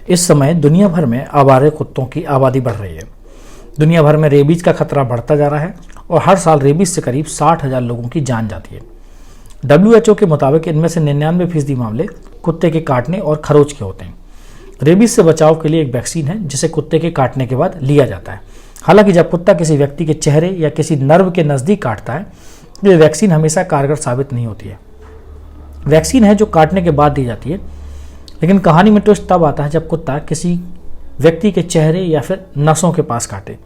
इस समय दुनिया भर में आवारा कुत्तों की आबादी बढ़ रही है। दुनिया भर में रेबीज का खतरा बढ़ता जा रहा है और हर साल रेबीज से करीब 60,000 लोगों की जान जाती है। WHO के मुताबिक इनमें से 99% मामले कुत्ते के काटने और खरोच के होते हैं। रेबीज से बचाव के लिए एक वैक्सीन है जिसे कुत्ते के काटने के बाद लिया जाता है। हालांकि जब कुत्ता किसी व्यक्ति के चेहरे या किसी नर्व के नज़दीक काटता है तो ये वैक्सीन हमेशा कारगर साबित नहीं होती है। वैक्सीन है जो काटने के बाद दी जाती है, लेकिन कहानी में ट्विस्ट तब आता है जब कुत्ता किसी व्यक्ति के चेहरे या फिर नसों के पास काटे।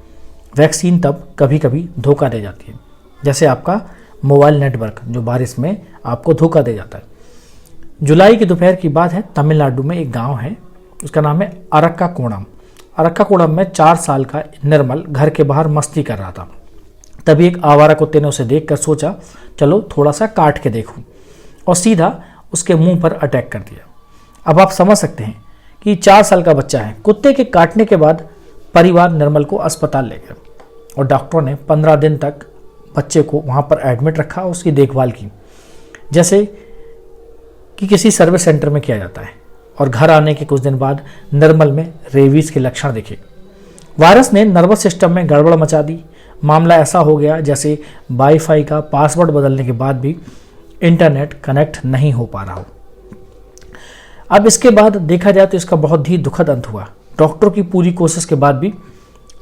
वैक्सीन तब कभी कभी धोखा दे जाती है, जैसे आपका मोबाइल नेटवर्क जो बारिश में आपको धोखा दे जाता है। जुलाई की दोपहर की बात है, तमिलनाडु में एक गांव है, उसका नाम है अरक्काकोणम। अरक्काकोणम में 4 साल का निर्मल घर के बाहर मस्ती कर रहा था। तभी एक आवारा कुत्ते ने उसे देखकर सोचा चलो थोड़ा सा काट के देखूं, और सीधा उसके मुंह पर अटैक कर दिया। अब आप समझ सकते हैं कि 4 साल का बच्चा है। कुत्ते के काटने के बाद परिवार निर्मल को अस्पताल ले गया और डॉक्टरों ने 15 दिन तक बच्चे को वहां पर एडमिट रखा और उसकी देखभाल की, जैसे कि किसी सर्विस सेंटर में किया जाता है। और घर आने के कुछ दिन बाद निर्मल में रेबीज के लक्षण दिखे। वायरस ने नर्वस सिस्टम में गड़बड़ मचा दी। मामला ऐसा हो गया जैसे वाईफाई का पासवर्ड बदलने के बाद भी इंटरनेट कनेक्ट नहीं हो पा रहा हो। अब इसके बाद देखा जाए तो इसका बहुत ही दुखद अंत हुआ। डॉक्टर की पूरी कोशिश के बाद भी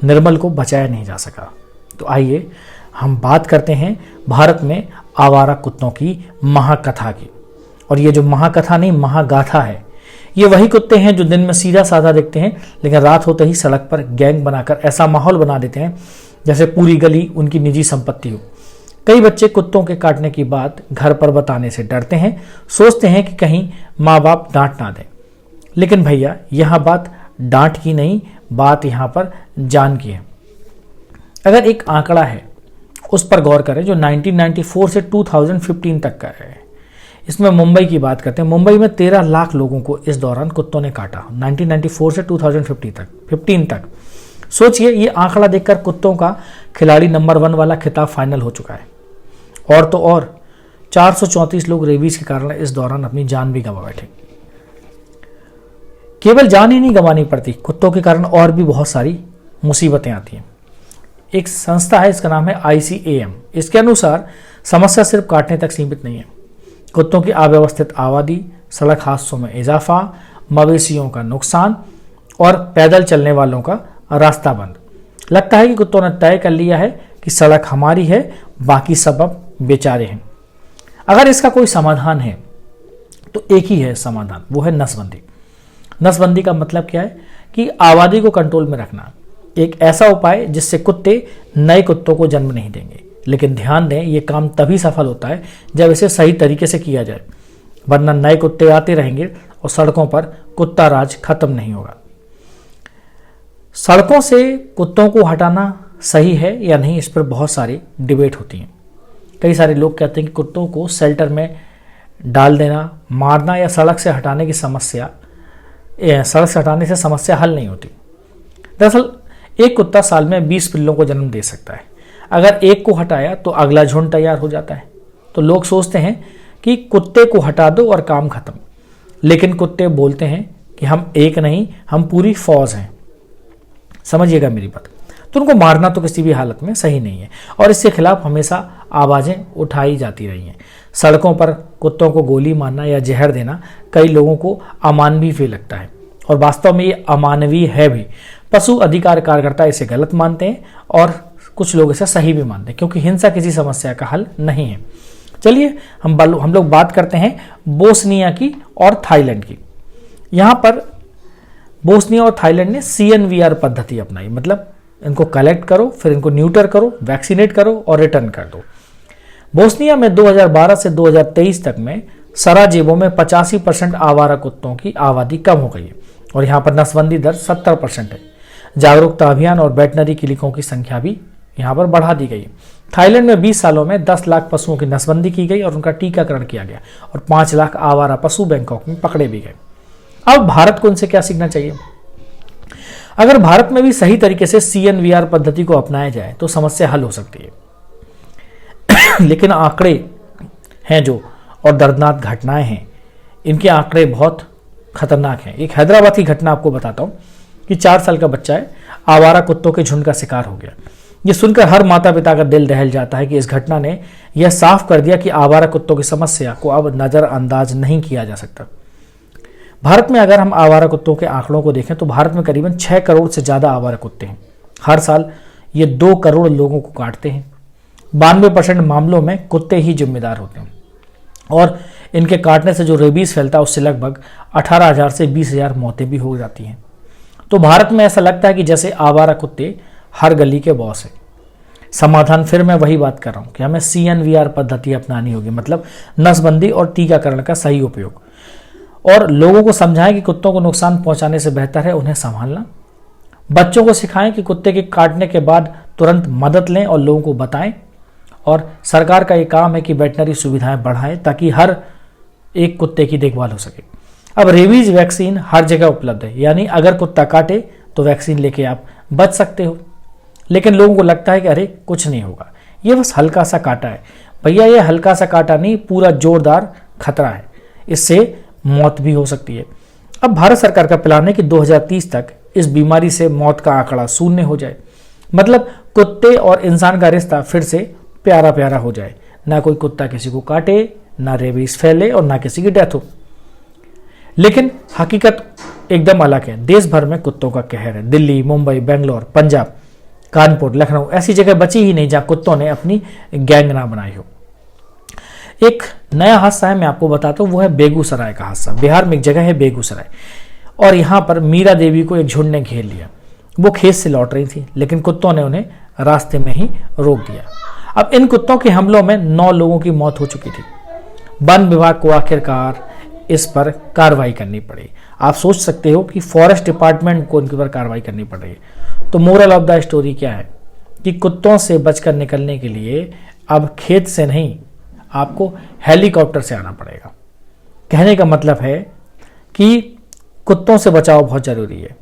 निर्मल को बचाया नहीं जा सका। तो आइए हम बात करते हैं भारत में आवारा कुत्तों की महाकथा की। और ये जो महाकथा नहीं, महागाथा है। ये वही कुत्ते हैं जो दिन में सीधा साधा दिखते हैं, लेकिन रात होते ही सड़क पर गैंग बनाकर ऐसा माहौल बना देते हैं जैसे पूरी गली उनकी निजी संपत्ति हो। कई बच्चे कुत्तों के काटने की बात घर पर बताने से डरते हैं, सोचते हैं कि कहीं माँ बाप डांट ना दें। लेकिन भैया यहाँ बात डांट की नहीं, बात यहाँ पर जान की है। अगर एक आंकड़ा है उस पर गौर करें जो 1994 से 2015 तक का है। इसमें मुंबई की बात करते हैं। मुंबई में 13 लाख लोगों को इस दौरान कुत्तों ने काटा, 1994 से 2015 तक। सोचिए, ये आंकड़ा देखकर कुत्तों का खिलाड़ी नंबर 1 वाला खिताब फाइनल हो चुका है। और तो और 434 लोग रेबीज के कारण इस दौरान अपनी जान भी गंवा बैठे। केवल जान ही नहीं गंवानी पड़ती, कुत्तों के कारण और भी बहुत सारी मुसीबतें आती हैं। एक संस्था है, इसका नाम है ICAM। इसके अनुसार समस्या सिर्फ काटने तक सीमित नहीं है। कुत्तों की अव्यवस्थित आबादी, सड़क हादसों में इजाफा, मवेशियों का नुकसान और पैदल चलने वालों का रास्ता बंद। लगता है कि कुत्तों ने तय कर लिया है कि सड़क हमारी है, बाकी सब अब बेचारे हैं। अगर इसका कोई समाधान है तो एक ही है समाधान, वो है नसबंदी। नसबंदी का मतलब क्या है कि आबादी को कंट्रोल में रखना। एक ऐसा उपाय जिससे कुत्ते नए कुत्तों को जन्म नहीं देंगे। लेकिन ध्यान दें, ये काम तभी सफल होता है जब इसे सही तरीके से किया जाए, वरना नए कुत्ते आते रहेंगे और सड़कों पर कुत्ता राज खत्म नहीं होगा। सड़कों से कुत्तों को हटाना सही है या नहीं, इस पर बहुत सारी डिबेट होती हैं। कई सारे लोग कहते हैं कि कुत्तों को शेल्टर में डाल देना, मारना या सड़क से हटाने से समस्या हल नहीं होती। दरअसल एक कुत्ता साल में 20 पिल्लों को जन्म दे सकता है। अगर एक को हटाया तो अगला झुंड तैयार हो जाता है। तो लोग सोचते हैं कि कुत्ते को हटा दो और काम खत्म, लेकिन कुत्ते बोलते हैं कि हम एक नहीं, हम पूरी फौज हैं। समझिएगा मेरी बात। तो उनको मारना तो किसी भी हालत में सही नहीं है और इसके खिलाफ हमेशा आवाज़ें उठाई जाती रही हैं। सड़कों पर कुत्तों को गोली मारना या जहर देना कई लोगों को अमानवीय भी लगता है और वास्तव में ये अमानवीय है भी। पशु अधिकार कार्यकर्ता इसे गलत मानते हैं और कुछ लोग इसे सही भी मानते हैं, क्योंकि हिंसा किसी समस्या का हल नहीं है। चलिए हम लोग बात करते हैं बोस्निया की और थाईलैंड की। यहाँ पर बोस्निया और थाईलैंड ने CNVR पद्धति अपनाई, मतलब इनको कलेक्ट करो, फिर इनको न्यूटर करो, वैक्सीनेट करो और रिटर्न कर दो। बोस्निया में 2012 से 2023 तक में सराजेवो में 85% आवारा कुत्तों की आबादी कम हो गई है और यहाँ पर नसबंदी दर 70% है। जागरूकता अभियान और वेटनरी क्लिनिकों की संख्या भी यहाँ पर बढ़ा दी गई है। थाईलैंड में 20 सालों में 10 लाख पशुओं की नसबंदी की गई और उनका टीकाकरण किया गया और 5 लाख आवारा पशु बैंकॉक में पकड़े भी गए। अब भारत को उनसे क्या सीखना चाहिए? अगर भारत में भी सही तरीके से CNVR पद्धति को अपनाया जाए तो समस्या हल हो सकती है। लेकिन आंकड़े हैं जो और दर्दनाक घटनाएं हैं, इनके आंकड़े बहुत खतरनाक हैं। एक हैदराबाद की घटना आपको बताता हूँ कि 4 साल का बच्चा है, आवारा कुत्तों के झुंड का शिकार हो गया। ये सुनकर हर माता पिता का दिल दहल जाता है कि इस घटना ने यह साफ कर दिया कि आवारा कुत्तों की समस्या को अब नजरअंदाज नहीं किया जा सकता। भारत में अगर हम आवारा कुत्तों के आंकड़ों को देखें तो भारत में करीबन 6 करोड़ से ज्यादा आवारा कुत्ते हैं। हर साल ये 2 करोड़ लोगों को काटते हैं। 92% मामलों में कुत्ते ही जिम्मेदार होते हैं और इनके काटने से जो रेबीज फैलता है उससे लगभग 18,000 से 20,000 मौतें भी हो जाती हैं। तो भारत में ऐसा लगता है कि जैसे आवारा कुत्ते हर गली के बॉस हैं। समाधान फिर मैं वही बात कर रहा हूं कि हमें CNVR पद्धति अपनानी होगी, मतलब नसबंदी और टीकाकरण का सही उपयोग, और लोगों को समझाएं कि कुत्तों को नुकसान पहुंचाने से बेहतर है उन्हें संभालना। बच्चों को सिखाएं कि कुत्ते के काटने के बाद तुरंत मदद लें और लोगों को बताएं। और सरकार का ये काम है कि वेटनरी सुविधाएं बढ़ाएं ताकि हर एक कुत्ते की देखभाल हो सके। अब रेबीज वैक्सीन हर जगह उपलब्ध है, यानी अगर कुत्ता काटे तो वैक्सीन लेके आप बच सकते हो। लेकिन लोगों को लगता है कि अरे कुछ नहीं होगा, ये बस हल्का सा काटा है। भैया ये हल्का सा काटा नहीं, पूरा जोरदार खतरा है, इससे मौत भी हो सकती है। अब भारत सरकार का प्लान है कि 2030 तक इस बीमारी से मौत का आंकड़ा 0 हो जाए, मतलब कुत्ते और इंसान का रिश्ता फिर से प्यारा प्यारा हो जाए, ना कोई कुत्ता किसी को काटे, ना रेबीज फैले और ना किसी की डेथ हो। लेकिन हकीकत एकदम अलग है। देश भर में कुत्तों का कहर है। दिल्ली, मुंबई, बेंगलोर, पंजाब, कानपुर, लखनऊ ऐसी जगह बची ही नहीं जहां कुत्तों ने अपनी गैंग ना बनाई हो। एक नया हादसा है, मैं आपको बताता हूं, वो है बेगूसराय का हादसा। बिहार में एक जगह है बेगूसराय, और यहां पर मीरा देवी को एक झुंड ने घेर लिया। वो खेत से लौट रही थी, लेकिन कुत्तों ने उन्हें रास्ते में ही रोक दिया। अब इन कुत्तों के हमलों में 9 लोगों की मौत हो चुकी थी। वन विभाग को आखिरकार इस पर कार्रवाई करनी पड़ी। आप सोच सकते हो कि फॉरेस्ट डिपार्टमेंट को इनके पर कार्रवाई करनी पड़ रही है। तो मोरल ऑफ द स्टोरी क्या है कि कुत्तों से बचकर निकलने के लिए अब खेत से नहीं, आपको हेलीकॉप्टर से आना पड़ेगा। कहने का मतलब है कि कुत्तों से बचाव बहुत जरूरी है।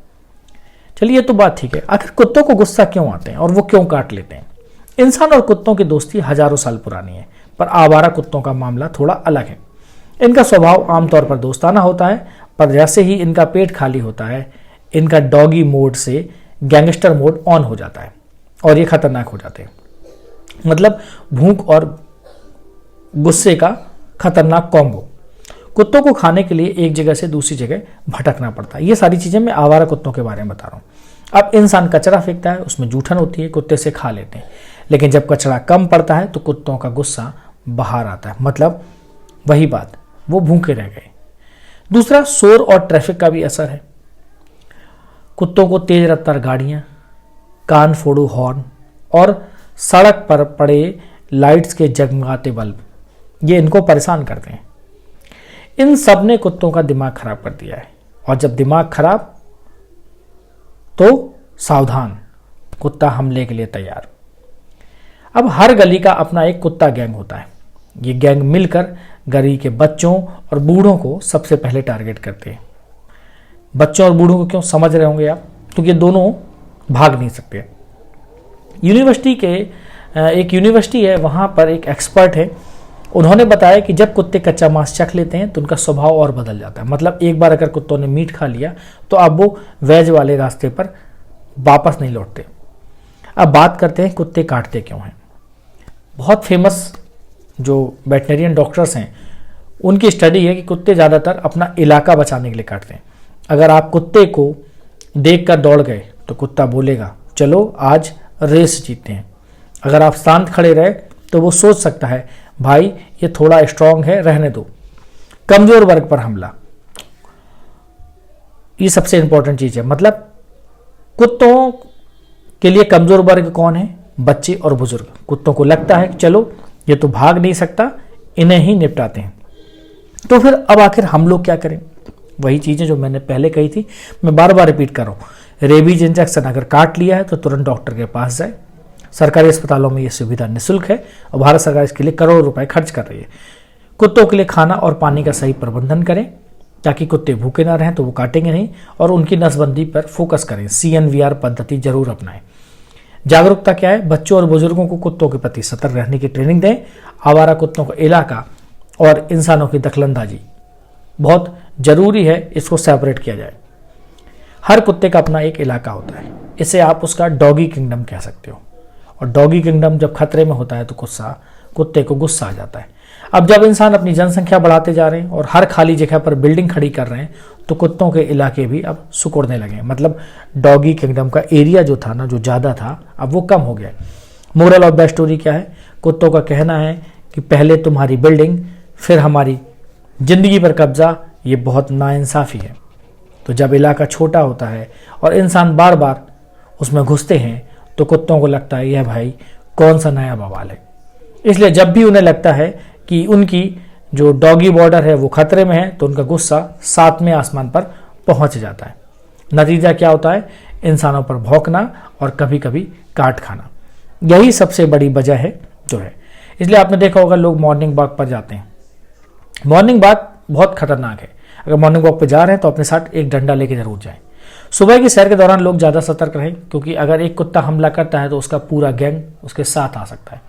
चलिए, तो बात ठीक है, आखिर कुत्तों को गुस्सा क्यों आते हैं और वो क्यों काट लेते हैं? इंसान और कुत्तों की दोस्ती हजारों साल पुरानी है, पर आवारा कुत्तों का मामला थोड़ा अलग है। इनका स्वभाव आमतौर पर दोस्ताना होता है, पर जैसे ही इनका पेट खाली होता है, इनका डॉगी मोड से गैंगस्टर मोड ऑन हो जाता है और ये खतरनाक हो जाते हैं। मतलब भूख और गुस्से का खतरनाक कॉम्बो। कुत्तों को खाने के लिए एक जगह से दूसरी जगह भटकना पड़ता है। ये सारी चीजें मैं आवारा कुत्तों के बारे में बता रहा हूँ। अब इंसान कचरा फेंकता है, उसमें जूठन होती है, कुत्ते से खा लेते हैं। लेकिन जब कचरा कम पड़ता है तो कुत्तों का गुस्सा बाहर आता है, मतलब वही बात, वो भूखे रह गए। दूसरा, शोर और ट्रैफिक का भी असर है। कुत्तों को तेज रफ्तार गाड़ियां, कान फोड़ू हॉर्न और सड़क पर पड़े लाइट्स के जगमगाते बल्ब, ये इनको परेशान करते हैं। इन सब ने कुत्तों का दिमाग खराब कर दिया है, और जब दिमाग खराब तो सावधान, कुत्ता हमले के लिए तैयार। अब हर गली का अपना एक कुत्ता गैंग होता है। ये गैंग मिलकर गली के बच्चों और बूढ़ों को सबसे पहले टारगेट करते हैं। बच्चों और बूढ़ों को क्यों, समझ रहे होंगे आप, क्योंकि दोनों भाग नहीं सकते। एक यूनिवर्सिटी है, वहां पर एक एक्सपर्ट है, उन्होंने बताया कि जब कुत्ते कच्चा मांस चख लेते हैं तो उनका स्वभाव और बदल जाता है। मतलब एक बार अगर कुत्तों ने मीट खा लिया तो अब वो वेज वाले रास्ते पर वापस नहीं लौटते। अब बात करते हैं कुत्ते काटते क्यों हैं। बहुत फेमस जो वेटनरियन डॉक्टर्स हैं, उनकी स्टडी है कि कुत्ते ज़्यादातर अपना इलाका बचाने के लिए काटते हैं। अगर आप कुत्ते को देख कर दौड़ गए तो कुत्ता बोलेगा चलो आज रेस जीतते हैं। अगर आप शांत खड़े रहे तो वो सोच सकता है भाई ये थोड़ा स्ट्रांग है, रहने दो। कमजोर वर्ग पर हमला, ये सबसे इंपॉर्टेंट चीज है। मतलब कुत्तों के लिए कमजोर वर्ग कौन है? बच्चे और बुजुर्ग। कुत्तों को लगता है कि चलो ये तो भाग नहीं सकता, इन्हें ही निपटाते हैं। तो फिर अब आखिर हम लोग क्या करें? वही चीजें जो मैंने पहले कही थी, मैं बार बार रिपीट कर रहा हूं। रेबीज इंजेक्शन अगर काट लिया है तो तुरंत डॉक्टर के पास जाए। सरकारी अस्पतालों में यह सुविधा निःशुल्क है और भारत सरकार इसके लिए करोड़ों रुपए खर्च कर रही है। कुत्तों के लिए खाना और पानी का सही प्रबंधन करें ताकि कुत्ते भूखे ना रहें, तो वो काटेंगे नहीं, और उनकी नसबंदी पर फोकस करें। CNVR पद्धति जरूर अपनाएं। जागरूकता क्या है? बच्चों और बुजुर्गों को कुत्तों के प्रति सतर्क रहने की ट्रेनिंग दें। आवारा कुत्तों का इलाका और इंसानों की दखलंदाजी बहुत जरूरी है इसको सेपरेट किया जाए। हर कुत्ते का अपना एक इलाका होता है, इसे आप उसका डॉगी किंगडम कह सकते हो। और डॉगी किंगडम जब खतरे में होता है तो कुत्ते को गुस्सा आ जाता है। अब जब इंसान अपनी जनसंख्या बढ़ाते जा रहे हैं और हर खाली जगह पर बिल्डिंग खड़ी कर रहे हैं तो कुत्तों के इलाके भी अब सिकुड़ने लगे। मतलब डॉगी किंगडम का एरिया जो था ना, जो ज़्यादा था, अब वो कम हो गया। मोरल ऑफ द स्टोरी क्या है? कुत्तों का कहना है कि पहले तुम्हारी बिल्डिंग फिर हमारी जिंदगी पर कब्जा, ये बहुत नाइंसाफ़ी है। तो जब इलाका छोटा होता है और इंसान बार बार उसमें घुसते हैं तो कुत्तों को लगता है यह भाई कौन सा नया बवाल है। इसलिए जब भी उन्हें लगता है कि उनकी जो डॉगी बॉर्डर है वो खतरे में है तो उनका गुस्सा 7वें आसमान पर पहुंच जाता है। नतीजा क्या होता है? इंसानों पर भौंकना और कभी कभी काट खाना। यही सबसे बड़ी वजह है जो है। इसलिए आपने देखा होगा लोग मॉर्निंग वॉक पर जाते हैं। मॉर्निंग वॉक बहुत खतरनाक है। अगर मॉर्निंग वॉक पर जा रहे हैं तो अपने साथ एक डंडा लेके जरूर जाएं। सुबह की सैर के दौरान लोग ज़्यादा सतर्क रहें, क्योंकि अगर एक कुत्ता हमला करता है तो उसका पूरा गैंग उसके साथ आ सकता है।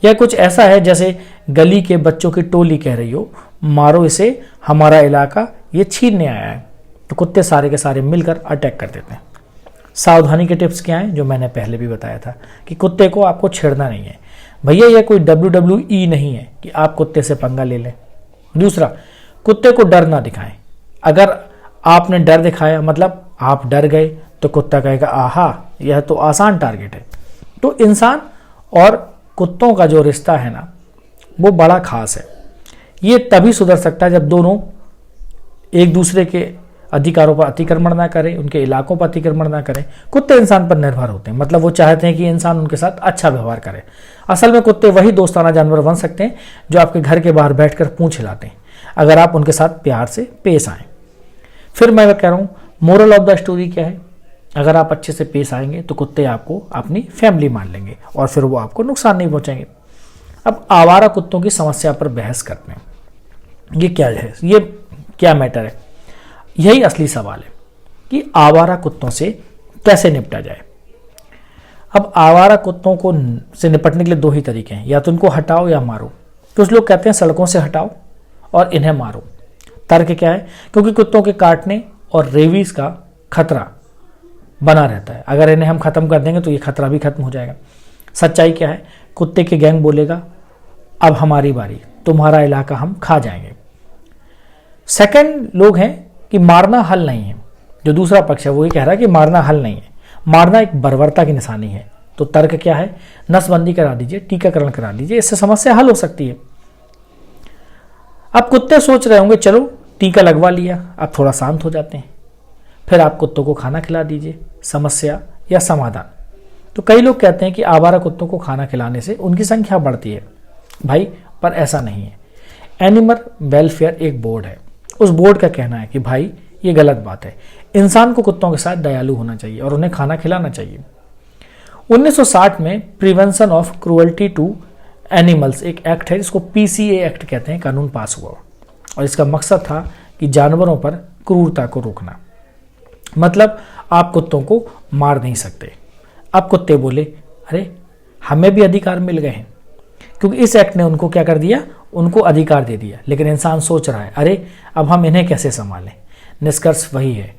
यह कुछ ऐसा है जैसे गली के बच्चों की टोली कह रही हो, मारो इसे, हमारा इलाका ये छीनने आया है। तो कुत्ते सारे के सारे मिलकर अटैक कर देते हैं। सावधानी के टिप्स क्या हैं, जो मैंने पहले भी बताया था कि कुत्ते को आपको छेड़ना नहीं है। भैया यह कोई WWE नहीं है कि आप कुत्ते से पंगा ले लें। दूसरा, कुत्ते को डर ना दिखाएं। अगर आपने डर दिखाया मतलब आप डर गए तो कुत्ता कहेगा आहा यह तो आसान टारगेट है। तो इंसान और कुत्तों का जो रिश्ता है ना वो बड़ा खास है। ये तभी सुधर सकता है जब दोनों एक दूसरे के अधिकारों पर अतिक्रमण ना करें, उनके इलाकों पर अतिक्रमण ना करें। कुत्ते इंसान पर निर्भर होते हैं, मतलब वो चाहते हैं कि इंसान उनके साथ अच्छा व्यवहार करे। असल में कुत्ते वही दोस्ताना जानवर बन सकते हैं जो आपके घर के बाहर बैठकर पूंछ हिलाते हैं, अगर आप उनके साथ प्यार से पेश आएँ। फिर मैं कह रहा हूँ मोरल ऑफ द स्टोरी क्या है? अगर आप अच्छे से पेश आएंगे तो कुत्ते आपको अपनी फैमिली मान लेंगे और फिर वो आपको नुकसान नहीं पहुंचाएंगे। अब आवारा कुत्तों की समस्या पर बहस करते हैं। ये क्या है, ये क्या मैटर है? यही असली सवाल है कि आवारा कुत्तों से कैसे निपटा जाए। अब आवारा कुत्तों को से निपटने के लिए दो ही तरीके हैं, या तो उनको हटाओ या मारो। कुछ लोग कहते हैं सड़कों से हटाओ और इन्हें मारो। तर्क क्या है? क्योंकि कुत्तों के काटने और रेबीज का खतरा बना रहता है। अगर इन्हें हम खत्म कर देंगे तो ये खतरा भी खत्म हो जाएगा। सच्चाई क्या है? कुत्ते के गैंग बोलेगा अब हमारी बारी, तुम्हारा इलाका हम खा जाएंगे। सेकंड लोग हैं कि मारना हल नहीं है। जो दूसरा पक्ष है वो ये कह रहा है कि मारना हल नहीं है, मारना एक बर्बरता की निशानी है। तो तर्क क्या है? नसबंदी करा दीजिए, टीकाकरण करा दीजिए, इससे समस्या हल हो सकती है। अब कुत्ते सोच रहे होंगे चलो टीका लगवा लिया, अब थोड़ा शांत हो जाते हैं। फिर आप कुत्तों को खाना खिला दीजिए, समस्या या समाधान। तो कई लोग कहते हैं कि आवारा कुत्तों को खाना खिलाने से उनकी संख्या बढ़ती है। भाई पर ऐसा नहीं है। एनिमल वेलफेयर एक बोर्ड है, उस बोर्ड का कहना है कि भाई ये गलत बात है। इंसान को कुत्तों के साथ दयालु होना चाहिए और उन्हें खाना खिलाना चाहिए। 1960 में prevention of cruelty to animals एक एक्ट है जिसको PCA एक्ट कहते हैं, कानून पास हुआ और इसका मकसद था कि जानवरों पर क्रूरता को रोकना। मतलब आप कुत्तों को मार नहीं सकते। अब कुत्ते बोले अरे हमें भी अधिकार मिल गए हैं, क्योंकि इस एक्ट ने उनको क्या कर दिया, उनको अधिकार दे दिया। लेकिन इंसान सोच रहा है अरे अब हम इन्हें कैसे संभालें। निष्कर्ष वही है,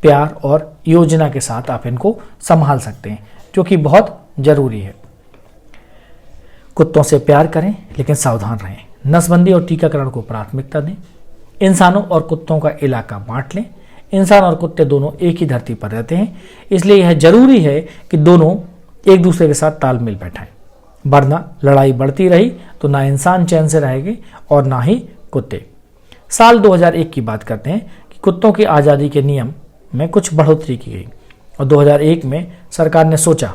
प्यार और योजना के साथ आप इनको संभाल सकते हैं, जो कि बहुत जरूरी है। कुत्तों से प्यार करें लेकिन सावधान रहें। नसबंदी और टीकाकरण को प्राथमिकता दें। इंसानों और कुत्तों का इलाका बांट लें। इंसान और कुत्ते दोनों एक ही धरती पर रहते हैं, इसलिए यह जरूरी है कि दोनों एक दूसरे के साथ तालमेल बैठाएं, वरना लड़ाई बढ़ती रही तो ना इंसान चैन से रहेंगे और ना ही कुत्ते। साल 2001 की बात करते हैं कि कुत्तों की आज़ादी के नियम में कुछ बढ़ोतरी की गई और 2001 में सरकार ने सोचा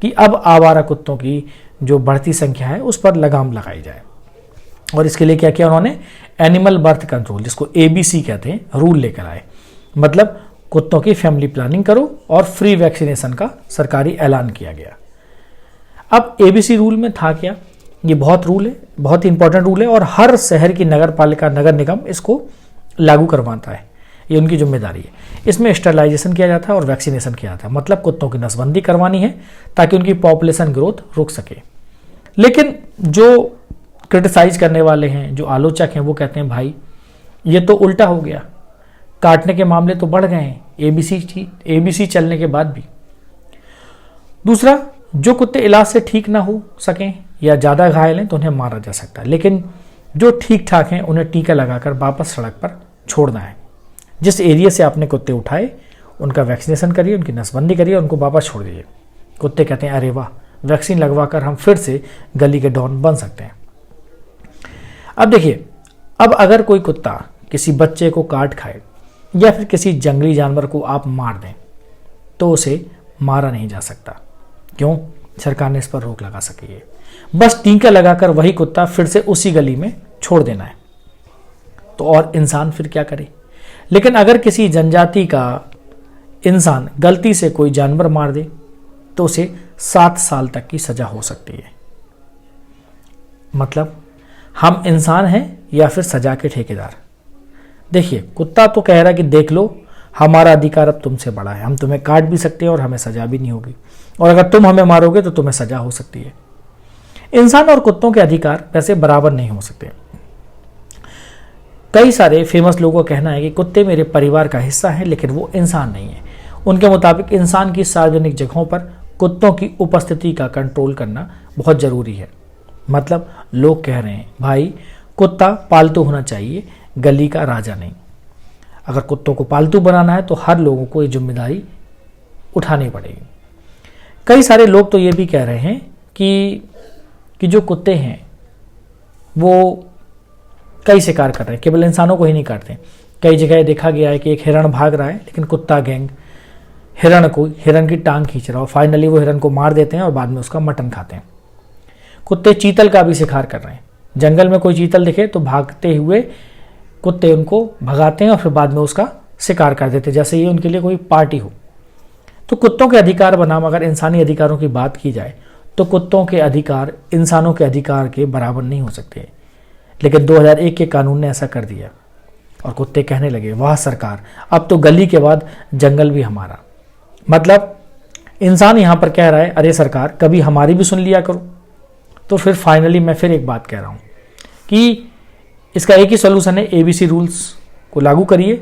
कि अब आवारा कुत्तों की जो बढ़ती संख्या है उस पर लगाम लगाई जाए। और इसके लिए क्या किया उन्होंने? एनिमल बर्थ कंट्रोल, जिसको ABC कहते हैं, रूल लेकर आए। मतलब कुत्तों की फैमिली प्लानिंग करो और फ्री वैक्सीनेशन का सरकारी ऐलान किया गया। अब ABC रूल में था क्या? ये बहुत रूल है, बहुत ही इंपॉर्टेंट रूल है और हर शहर की नगर पालिका, नगर निगम इसको लागू करवाता है, ये उनकी जिम्मेदारी है। इसमें स्टरलाइजेशन किया जाता है और वैक्सीनेशन किया जाता है। मतलब कुत्तों की नसबंदी करवानी है ताकि उनकी पॉपुलेशन ग्रोथ रुक सके। लेकिन जो क्रिटिसाइज करने वाले हैं, जो आलोचक हैं, वो कहते हैं भाई ये तो उल्टा हो गया। काटने के मामले तो बढ़ गए हैं एबीसी चलने के बाद भी। दूसरा, जो कुत्ते इलाज से ठीक ना हो सकें या ज़्यादा घायल हैं तो उन्हें मारा जा सकता है, लेकिन जो ठीक ठाक हैं उन्हें टीका लगाकर वापस सड़क पर छोड़ना है। जिस एरिया से आपने कुत्ते उठाए उनका वैक्सीनेशन करिए, उनकी नसबंदी करिए, उनको वापस छोड़ दीजिए। कुत्ते कहते हैं अरे वाह, वैक्सीन लगवाकर हम फिर से गली के डॉन बन सकते हैं। अब देखिए, अब अगर कोई कुत्ता किसी बच्चे को काट खाए या फिर किसी जंगली जानवर को आप मार दें तो उसे मारा नहीं जा सकता। क्यों? सरकार ने इस पर रोक लगा सकी है। बस टीका लगाकर वही कुत्ता फिर से उसी गली में छोड़ देना है। तो और इंसान फिर क्या करे? लेकिन अगर किसी जनजाति का इंसान गलती से कोई जानवर मार दे तो उसे 7 साल तक की सजा हो सकती है। मतलब हम इंसान हैं या फिर सजा के ठेकेदार? देखिए, कुत्ता तो कह रहा है कि देख लो, हमारा अधिकार अब तुमसे बड़ा है, हम तुम्हें काट भी सकते हैं और हमें सजा भी नहीं होगी, और अगर तुम हमें मारोगे तो तुम्हें सजा हो सकती है। इंसान और कुत्तों के अधिकार वैसे बराबर नहीं हो सकते। कई सारे फेमस लोगों का कहना है कि कुत्ते मेरे परिवार का हिस्सा हैं, लेकिन वो इंसान नहीं है। उनके मुताबिक इंसान की सार्वजनिक जगहों पर कुत्तों की उपस्थिति का कंट्रोल करना बहुत जरूरी है। मतलब लोग कह रहे हैं भाई, कुत्ता पालतू होना चाहिए, गली का राजा नहीं। अगर कुत्तों को पालतू बनाना है तो हर लोगों को ये जिम्मेदारी उठानी पड़ेगी। कई सारे लोग तो ये भी कह रहे हैं कि जो कुत्ते हैं वो कई शिकार कर रहे हैं, केवल इंसानों को ही नहीं काटते। कई जगह देखा गया है कि एक हिरण भाग रहा है, लेकिन कुत्ता गैंग हिरण की टांग खींच रहा है और फाइनली वो हिरण को मार देते हैं और बाद में उसका मटन खाते हैं। कुत्ते चीतल का भी शिकार कर रहे हैं। जंगल में कोई चीतल दिखे तो भागते हुए कुत्ते उनको भगाते हैं और फिर बाद में उसका शिकार कर देते हैं, जैसे ये उनके लिए कोई पार्टी हो। तो कुत्तों के अधिकार बनाम अगर इंसानी अधिकारों की बात की जाए तो कुत्तों के अधिकार इंसानों के अधिकार के बराबर नहीं हो सकते, लेकिन 2001 के कानून ने ऐसा कर दिया और कुत्ते कहने लगे वाह सरकार, अब तो गली के बाद जंगल भी हमारा। मतलब इंसान यहाँ पर कह रहा है अरे सरकार, कभी हमारी भी सुन लिया करो। तो फिर फाइनली मैं फिर एक बात कह रहा हूँ कि इसका एक ही सोल्यूशन है, एबीसी रूल्स को लागू करिए,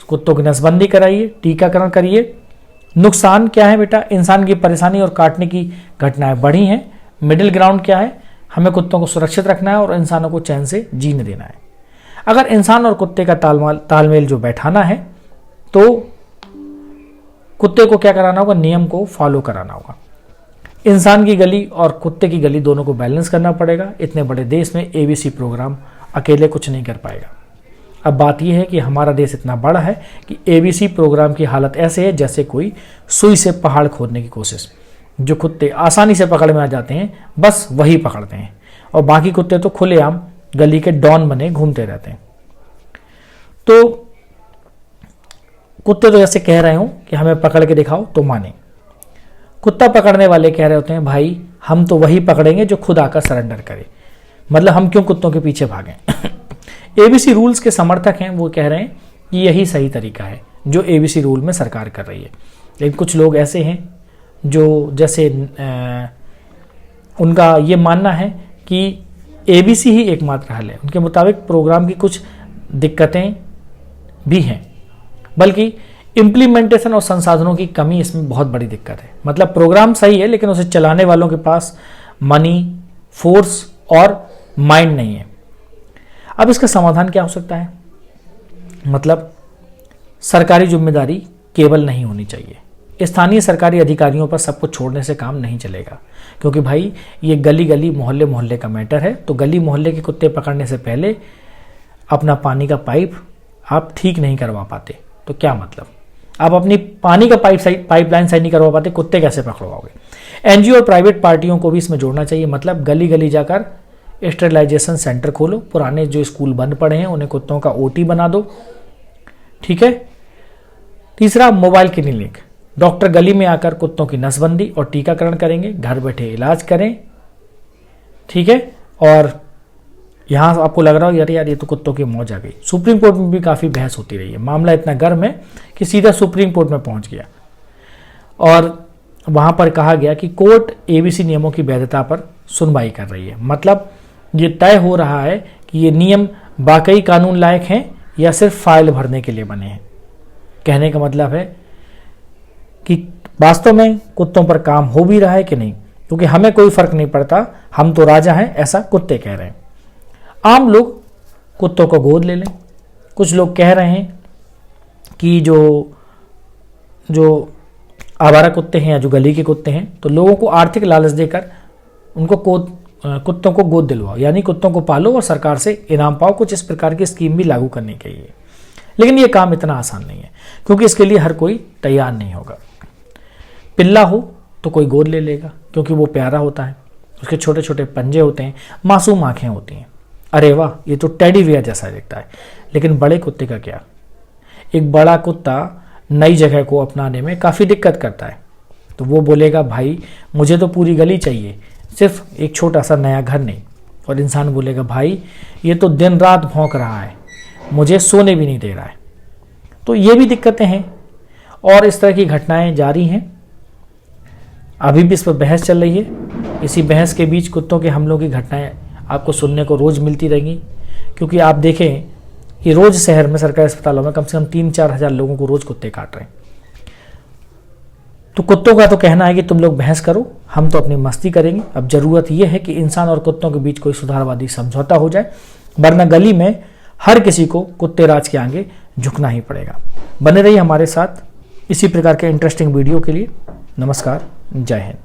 कुत्तों की नसबंदी कराइए, टीकाकरण करिए। नुकसान क्या है बेटा? इंसान की परेशानी और काटने की घटनाएं बढ़ी हैं। मिडिल ग्राउंड क्या है? हमें कुत्तों को सुरक्षित रखना है और इंसानों को चैन से जीने देना है। अगर इंसान और कुत्ते का तालमेल जो बैठाना है तो कुत्ते को क्या कराना होगा? नियम को फॉलो कराना होगा। इंसान की गली और कुत्ते की गली दोनों को बैलेंस करना पड़ेगा। इतने बड़े देश में एबीसी प्रोग्राम अकेले कुछ नहीं कर पाएगा। अब बात यह है कि हमारा देश इतना बड़ा है कि एबीसी प्रोग्राम की हालत ऐसे है जैसे कोई सुई से पहाड़ खोदने की कोशिश। जो कुत्ते आसानी से पकड़ में आ जाते हैं बस वही पकड़ते हैं, और बाकी कुत्ते तो खुलेआम गली के डॉन बने घूमते रहते हैं। तो कुत्ते तो जैसे कह रहे हो कि हमें पकड़ के दिखाओ तो माने। कुत्ता पकड़ने वाले कह रहे होते हैं भाई हम तो वही पकड़ेंगे जो खुद आकर सरेंडर करे। मतलब हम क्यों कुत्तों के पीछे भागें? एबीसी रूल्स के समर्थक हैं, वो कह रहे हैं कि यही सही तरीका है जो एबीसी रूल में सरकार कर रही है। लेकिन कुछ लोग ऐसे हैं जो जैसे उनका ये मानना है कि एबीसी ही एकमात्र हल है। उनके मुताबिक प्रोग्राम की कुछ दिक्कतें भी हैं, बल्कि इम्प्लीमेंटेशन और संसाधनों की कमी इसमें बहुत बड़ी दिक्कत है। मतलब प्रोग्राम सही है लेकिन उसे चलाने वालों के पास मनी, फोर्स और माइंड नहीं है। अब इसका समाधान क्या हो सकता है? मतलब सरकारी जिम्मेदारी केवल नहीं होनी चाहिए। स्थानीय सरकारी अधिकारियों पर सब कुछ छोड़ने से काम नहीं चलेगा, क्योंकि भाई ये गली गली मोहल्ले मोहल्ले का मैटर है। तो गली मोहल्ले के कुत्ते पकड़ने से पहले अपना पानी का पाइप आप ठीक नहीं करवा पाते तो क्या मतलब? आप अपनी पानी का पाइपलाइन सही नहीं करवा पाते, कुत्ते कैसे पकड़वाओगे? एनजीओ और प्राइवेट पार्टियों को भी इसमें जोड़ना चाहिए। मतलब गली गली जाकर स्टेरिलाइजेशन सेंटर खोलो, पुराने जो स्कूल बंद पड़े हैं उन्हें कुत्तों का ओटी बना दो। ठीक है। तीसरा, मोबाइल क्लिनिक। डॉक्टर गली में आकर कुत्तों की नसबंदी और टीकाकरण करेंगे, घर बैठे इलाज करें। ठीक है। और यहाँ आपको लग रहा हो यार ये तो कुत्तों की मौज आ गई। सुप्रीम कोर्ट में भी काफ़ी बहस होती रही है। मामला इतना गर्म है कि सीधा सुप्रीम कोर्ट में पहुंच गया और वहाँ पर कहा गया कि कोर्ट एबीसी नियमों की वैधता पर सुनवाई कर रही है। मतलब ये तय हो रहा है कि ये नियम वाकई कानून लायक हैं या सिर्फ फाइल भरने के लिए बने हैं। कहने का मतलब है कि वास्तव में कुत्तों पर काम हो भी रहा है कि नहीं, क्योंकि हमें कोई फर्क नहीं पड़ता, हम तो राजा हैं, ऐसा कुत्ते कह रहे हैं। आम लोग कुत्तों को गोद ले लें। कुछ लोग कह रहे हैं कि जो आवारा कुत्ते हैं या जो गली के कुत्ते हैं, तो लोगों को आर्थिक लालच देकर उनको कुत्तों को गोद दिलवाओ, यानी कुत्तों को पालो और सरकार से इनाम पाओ। कुछ इस प्रकार की स्कीम भी लागू करनी चाहिए, लेकिन ये काम इतना आसान नहीं है, क्योंकि इसके लिए हर कोई तैयार नहीं होगा। पिल्ला हो तो कोई गोद ले लेगा, क्योंकि वो प्यारा होता है, उसके छोटे छोटे पंजे होते हैं, मासूम आंखें होती हैं, अरे वाह ये तो टेडी बियर जैसा दिखता है। लेकिन बड़े कुत्ते का क्या? एक बड़ा कुत्ता नई जगह को अपनाने में काफ़ी दिक्कत करता है, तो वो बोलेगा भाई मुझे तो पूरी गली चाहिए, सिर्फ एक छोटा सा नया घर नहीं। और इंसान बोलेगा भाई ये तो दिन रात भौंक रहा है, मुझे सोने भी नहीं दे रहा है। तो ये भी दिक्कतें हैं और इस तरह की घटनाएं जारी हैं। अभी भी इस पर बहस चल रही है। इसी बहस के बीच कुत्तों के हमलों की घटनाएं आपको सुनने को रोज़ मिलती रहेंगी, क्योंकि आप देखें कि रोज़ शहर में सरकारी अस्पतालों में कम से कम 3-4 हज़ार लोगों को रोज़ कुत्ते काट रहे हैं। तो कुत्तों का तो कहना है कि तुम लोग बहस करो, हम तो अपनी मस्ती करेंगे। अब ज़रूरत यह है कि इंसान और कुत्तों के बीच कोई सुधारवादी समझौता हो जाए, वरना गली में हर किसी को कुत्ते राज के आगे झुकना ही पड़ेगा। बने रहिए हमारे साथ इसी प्रकार के इंटरेस्टिंग वीडियो के लिए। नमस्कार, जय हिंद।